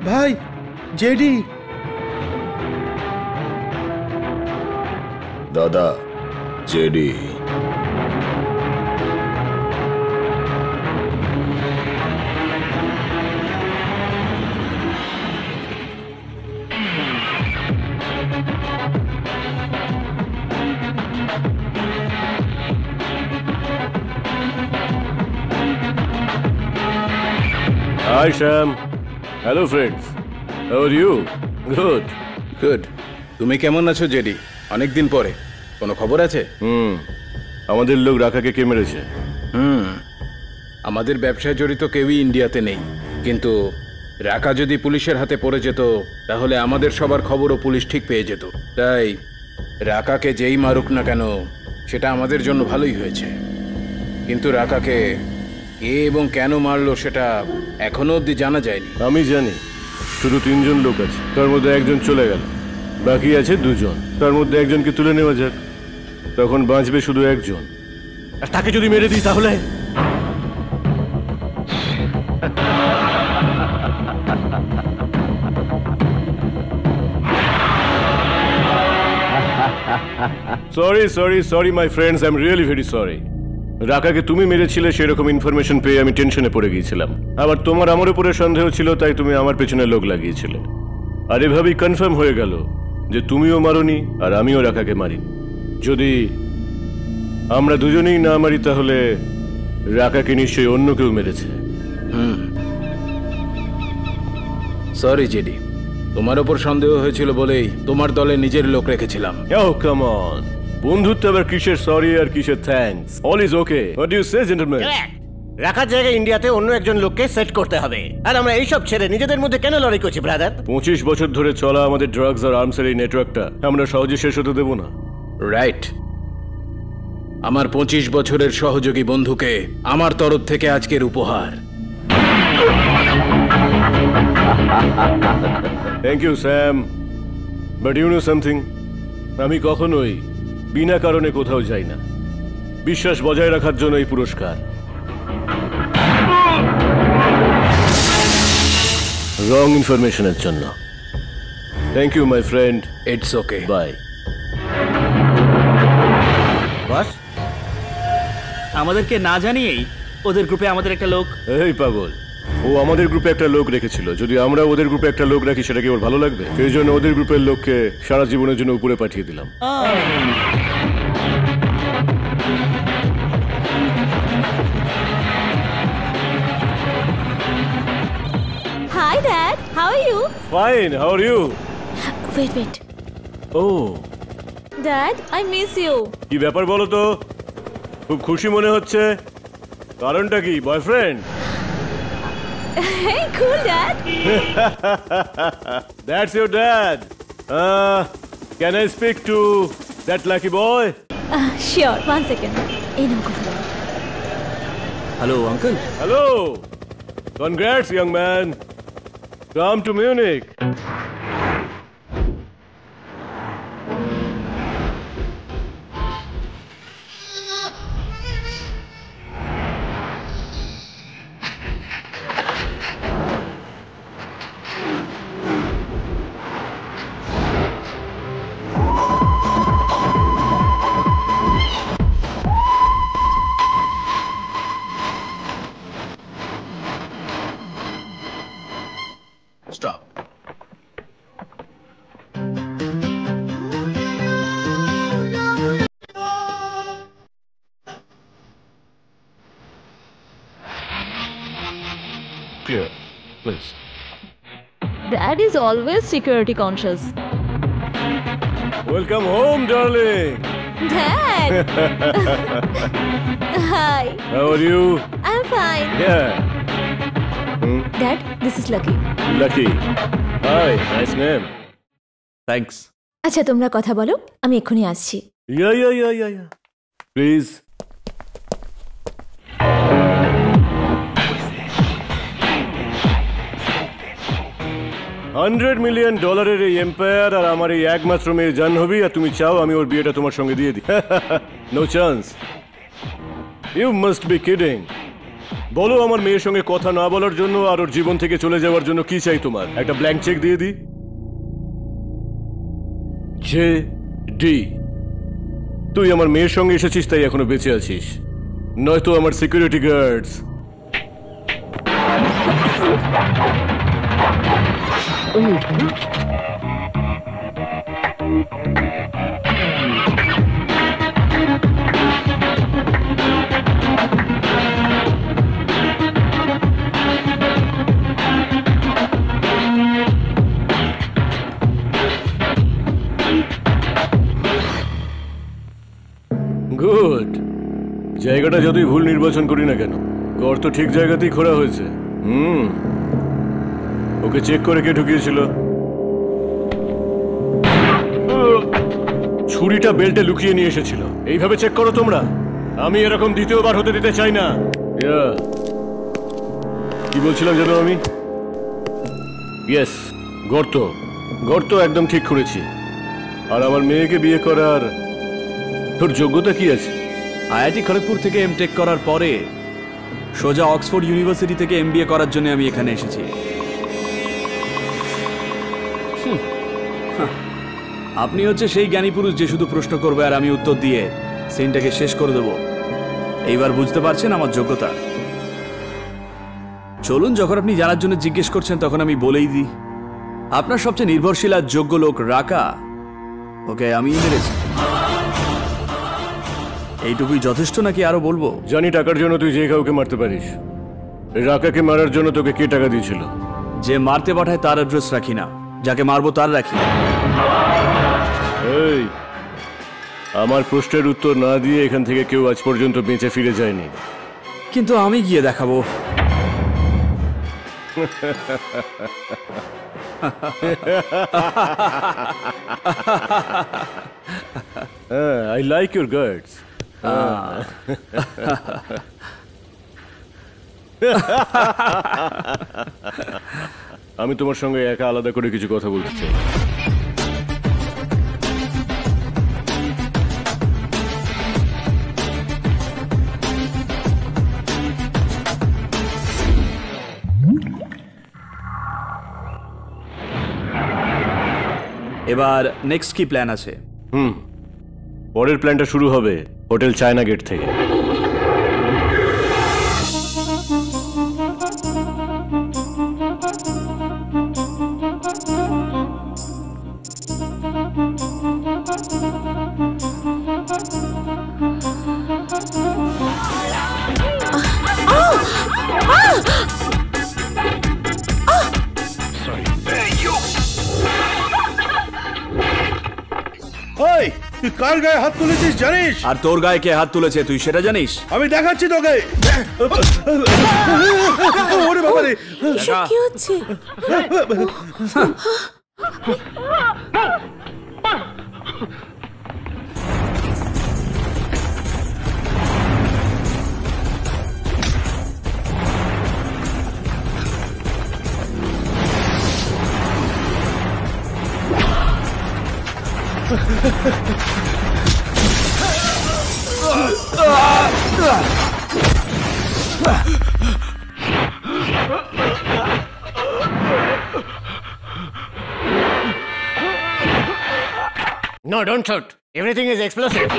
ভাই জেডি। দাদা JD. Hi Sham. Hello friends. How are you? Good. Good. তুমি কেমন আছো জেডি? অনেকদিন পরে, কোনো খবর আছে? আমাদের লোক রাখাকে কে মেরেছে? আমাদের ব্যবসায় জড়িত কেউই ইন্ডিয়াতে নেই, কিন্তু রাকা যদি পুলিশের হাতে পড়ে যেত তাহলে আমাদের সবার খবরও পুলিশ ঠিক পেয়ে যেত। তাই রাকাকে যেই মারুক না কেন সেটা আমাদের জন্য ভালোই হয়েছে, কিন্তু রাকাকে কে এবং কেন মারলো সেটা এখনো অবধি জানা যায়নি। আমি জানি, শুধু 3 জন লোক আছে, তার মধ্যে একজন চলে গেল, বাকি আছে 2 জন। তার মধ্যে একজনকে তুলে নেওয়া যাক, তখন বাঁচবে শুধু একজন। আর তাকে যদি মেরে দিই তাহলে? Sorry my friends, I am really very sorry. রাকাকে তুমি মেরেছিলে সেরকম ইনফরমেশন পেয়ে আমি টেনশনে পড়ে গিয়েছিলাম। আবার তোমার আমার উপরে সন্দেহ ছিল, তাই তুমি আমার পেছনে লোক লাগিয়েছিলে। আর এভাবেই কনফার্ম হয়ে গেল যে তুমিও মারোনি আর আমিও রাকাকে মারিনি। যদি আমরা দুজনেই না মারি তাহলে রাকাকে নিশ্চয়ই অন্য কেউ মেরেছে। সরি জেডি, তোমার ওপর সন্দেহ হয়েছিল বলেই তোমার দলে নিজের লোক রেখেছিলাম। Oh, come on. বন্ধুত্ব আবার কিসের সরি আর কিসের thanks? All is okay. What do you say gentleman? রাখার জায়গায় ইন্ডিয়াতে অন্য একজন লোককে সেট করতে হবে। আর আমরা এইসব ছেড়ে নিজেদের মধ্যে কেন লড়াই করছি ব্রাদার? 25 বছর ধরে চলা আমাদের ড্রাগস আর আর্মসের এই নেটওয়ার্কটা আমরা সহজে শেষ হতে দেব না। রাইট। আমার 25 বছরের সহযোগী বন্ধুকে আমার তরফ থেকে আজকের উপহার। Thank you Sam, but you know something, আমি কখনোই বিনা কারণে কোথাও যাই না। বিশ্বাস বজায় রাখার জন্য এই পুরস্কার। রং ইনফরমেশনের জন্য। Thank you my friend. It's okay, bye. Boss, আমাদেরকে না জানিয়েই ওদের গ্রুপে আমাদের একটা লোক। এই পাগল, ও আমাদের গ্রুপে একটা লোক রেখেছিল। যদি আমরা ওদের গ্রুপে একটা লোক রাখি সেটা কি ওর ভালো লাগবে? সেই জন্য ওদের গ্রুপের লোককে সারা জীবনের জন্য উপরে পাঠিয়ে দিলাম। Hi, Dad. How are you? Fine, how are you? Wait. ও, Dad, I miss you. কি ব্যাপার বলো তো? খুব খুশি মনে হচ্ছে, কারণটা কি? Boyfriend? Hey, cool, Dad. That's your dad. Can I speak to that lucky boy? Sure. 1 second. এই নাও কথা বলো। Hello uncle. Hello. Congrats, young man. Come to Munich. Stop. Clear, please. Dad is always security conscious. Welcome home, darling. Dad. Hi. How are you? I'm fine. Yeah. Dad, this is Lucky. Lucky. Hi, nice name. Thanks. আচ্ছা তোমরা কথা বলো, আমি এক্ষুনি আসছি। Yeah. Please. $100 million এই empire আর আমার এই একমাত্র মেয়ের জাহ্নবী, আর তুমি চাও আমি ওর বিয়েটা তোমার সঙ্গে দিয়ে দিই? No chance. You must be kidding. বলো আমার মেয়ের সঙ্গে কথা না বলার জন্য আর ওর জীবন থেকে চলে যাওয়ার জন্য কি চাই তোমার? একটা ব্ল্যাঙ্ক চেক দিয়ে দিই? জে ডি, তুই আমার মেয়ের সঙ্গে এসেছিস তাই এখনো বেঁচে আছিস, নয়তো আমার সিকিউরিটি গার্ডস গুড। জায়গাটা যতই ভুল নির্বাচন করি না কেন, গর্ত ঠিক জায়গাতেই খোঁড়া হয়েছে। ওকে চেক করে কে ঢুকিয়েছিল? ছুরিটা বেল্টে লুকিয়ে নিয়ে এসেছিল। এইভাবে চেক করো তোমরা? আমি এরকম দ্বিতীয়বার হতে দিতে চাই না। কি বলছিলাম জানো আমি? ইয়েস, গর্ত। গর্ত একদম ঠিক করেছি। আর আমার মেয়েকে বিয়ে করার তোর যোগ্যতা কি আছে? আইআইটি খড়গপুর থেকে এমটেক করার পরে সোজা অক্সফোর্ড ইউনিভার্সিটি থেকে এমবিএ করার জন্য আমি এখানে এসেছি। আপনি হচ্ছে সেই জ্ঞানী পুরুষ যে শুধু প্রশ্ন করবে আর আমি উত্তর দিয়ে সিনটাকে শেষ করে দেব। এইবার বুঝতে পারছেন আমার যোগ্যতা? চলুন, যখন আপনি জানার জন্য জিজ্ঞেস করছেন তখন আমি বলেই দিই। আপনার সবচেয়ে নির্ভরশীল আর যোগ্য লোক রাকা, ওকে আমি মেরেছি। এইটুকুই যথেষ্ট নাকি আরো বলবো? জানি টাকার জন্য তুই যে কাউকে মারতে পারিস। রাকাকে মারার জন্য তোকে কে টাকা দিয়েছিল? যে মারতে পাঠায় তার অ্যাড্রেস রাখি না, যাকে মারবো তার রাখি। এই, আমার প্রশ্নের উত্তর না দিয়ে এখান থেকে কেউ আজ পর্যন্ত বেঁচে ফিরে যায়নি। কিন্তু আমি গিয়ে দেখাবো। I like your guts. আমি তোমার সঙ্গে একা আলাদা করে কিছু কথা বলতে চাই। এবার নেক্সট কি প্ল্যান আছে? পরের প্ল্যানটা শুরু হবে হোটেল চায়না গেট থেকে। তুই কার গায়ে হাত তুলেছিস জানিস? আর তোর গায়ে কে হাত তুলেছে তুই সেটা জানিস? আমি দেখাচ্ছি তোকে। ওরে বাবা রে, কি হচ্ছে? No, don't shoot. Everything is explosive.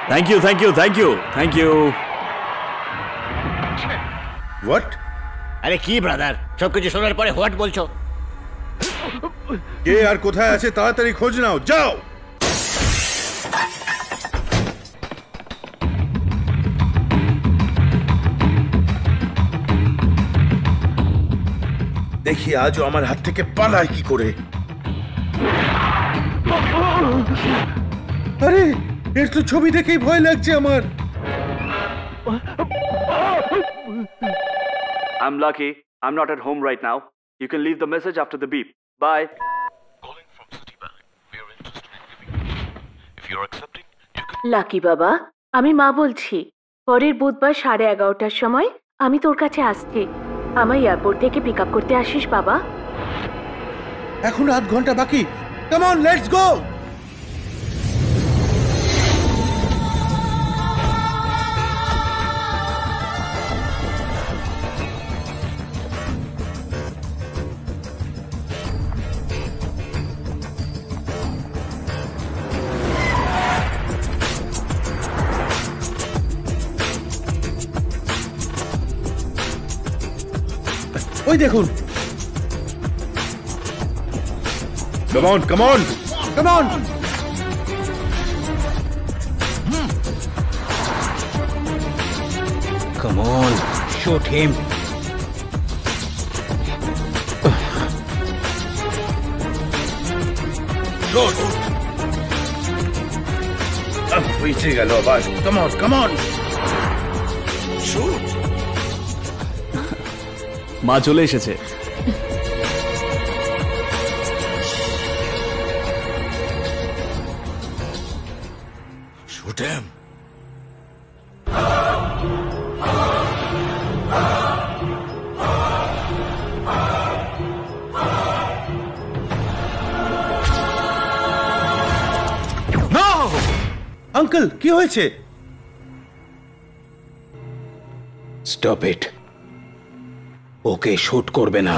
Thank you thank you thank you thank you. What? আরে কি ব্রাদার, সবকিছু শোনার পরে হোয়াট বলছো? কে আর কোথায় আছে তাড়াতাড়ি খোঁজ নাও, যাও। দেখি আজও আমার হাত থেকে পালায় কি করে। আরে এর তো ছবি দেখেই ভয় লাগছে আমার। I'm lucky. I'm not at home right now. You can leave the message after the beep. Bye. Calling from Citibank. We are interested in giving you. If you're accepting, you can. Lucky বাবা, আমি মা বলছি। পরের বুধবার 11:30টার সময় আমি তোর কাছে আসছি। আমার এয়ারপোর্ট থেকে পিক আপ করতে আসিস বাবা। এখন আধ ঘন্টা বাকি। Come on, let's go. ওই দেখুন। Come on, come on, come on. Come on, shoot him. Shoot. পিছে গেল আবার। Come on, come on. Shoot. মা চলে এসেছে। Shoot him. No! আঙ্কেল কি হয়েছে? Stop it. ওকে শুট করবে না।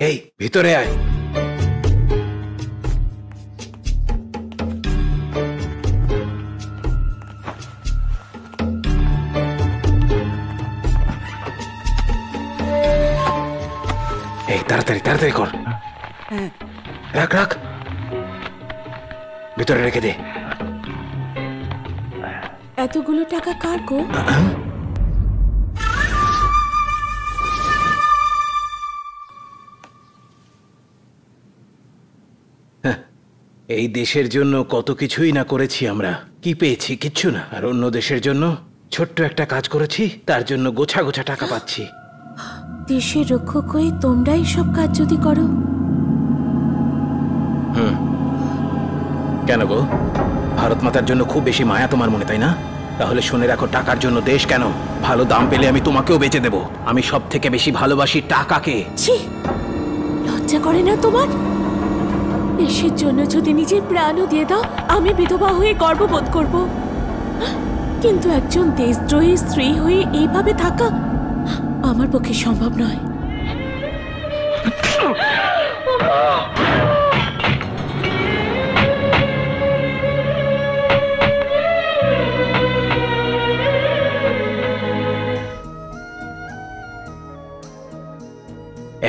এই ভিতরে আয়। এই তাড়াতাড়ি তাড়াতাড়ি কর। রাখ রাখ, ভিতরে রেখে দে। এতগুলো টাকা কার গো? এই দেশের জন্য কত কিছুই না করেছি আমরা, কি পেয়েছি? কিচ্ছু না। আর অন্য দেশের জন্য ছোট্ট একটা কাজ করেছি, তার জন্য গোছা গোছা টাকা পাচ্ছি। দেশের রক্ষক হয়ে তোমরাই সব কাজ যদি করো। কেন গো, ভারত মাতার জন্য খুব বেশি মায়া তোমার মনে, তাই না? তাহলে শুনে রাখো, টাকার জন্য দেশ কেন, ভালো দাম পেলে আমি তোমাকেও বেচে দেব। আমি সব থেকে বেশি ভালোবাসি টাকাকে। ছি, লজ্জা করে না তোমার? দেশের জন্য যদি নিজের প্রাণও দিয়ে দাও, আমি বিধবা হয়ে গর্ববোধ করব। কিন্তু একজন দেশদ্রোহী স্ত্রী হয়ে এইভাবে থাকা আমার পক্ষে সম্ভব নয়।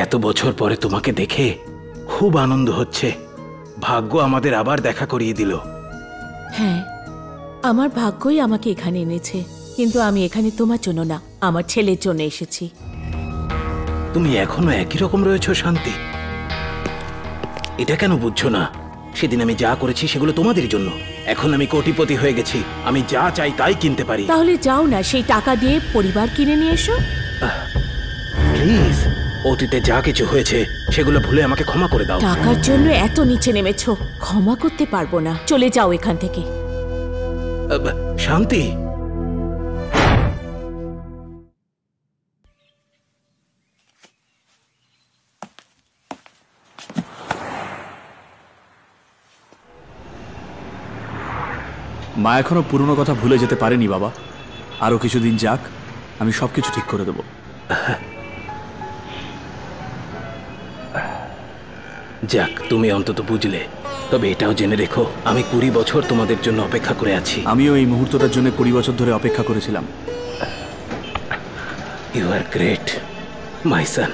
এত বছর পরে তোমাকে দেখে খুব আনন্দ হচ্ছে। ভাগ্য আমাদের আবার দেখা করিয়ে দিল। হ্যাঁ, আমার ভাগ্যই আমাকে এখানে এনেছে, কিন্তু আমি এখানে তোমার জন্য না, আমার ছেলের জন্য এসেছি। তুমি এখনো একই রকম রয়েছো শান্তি। এটা কেন বুঝছো না? সেদিন আমি যা করেছি সেগুলো তোমাদের জন্য। এখন আমি কোটিপতি হয়ে গেছি, আমি যা চাই তাই কিনতে পারি। তাহলে যাও না, সেই টাকা দিয়ে পরিবার কিনে নিয়ে এসো। প্লিজ, অতীতে যা কিছু হয়েছে সেগুলো ভুলে আমাকে ক্ষমা করে দাও। টাকার জন্য এত নিচে নেমেছো, ক্ষমা করতে পারবো না। চলে যাও এখান থেকে। শান্তি, মা এখনো পুরনো কথা ভুলে যেতে পারেনি বাবা। আরো কিছুদিন যাক, আমি সবকিছু ঠিক করে দেব। যাক, তুমি অন্তত বুঝলে। তবে এটাও জেনে রেখো, আমি 20 বছর তোমাদের জন্য অপেক্ষা করে আছি। আমিও এই মুহূর্তটার জন্য 20 বছর ধরে অপেক্ষা করেছিলাম। You are great my Son.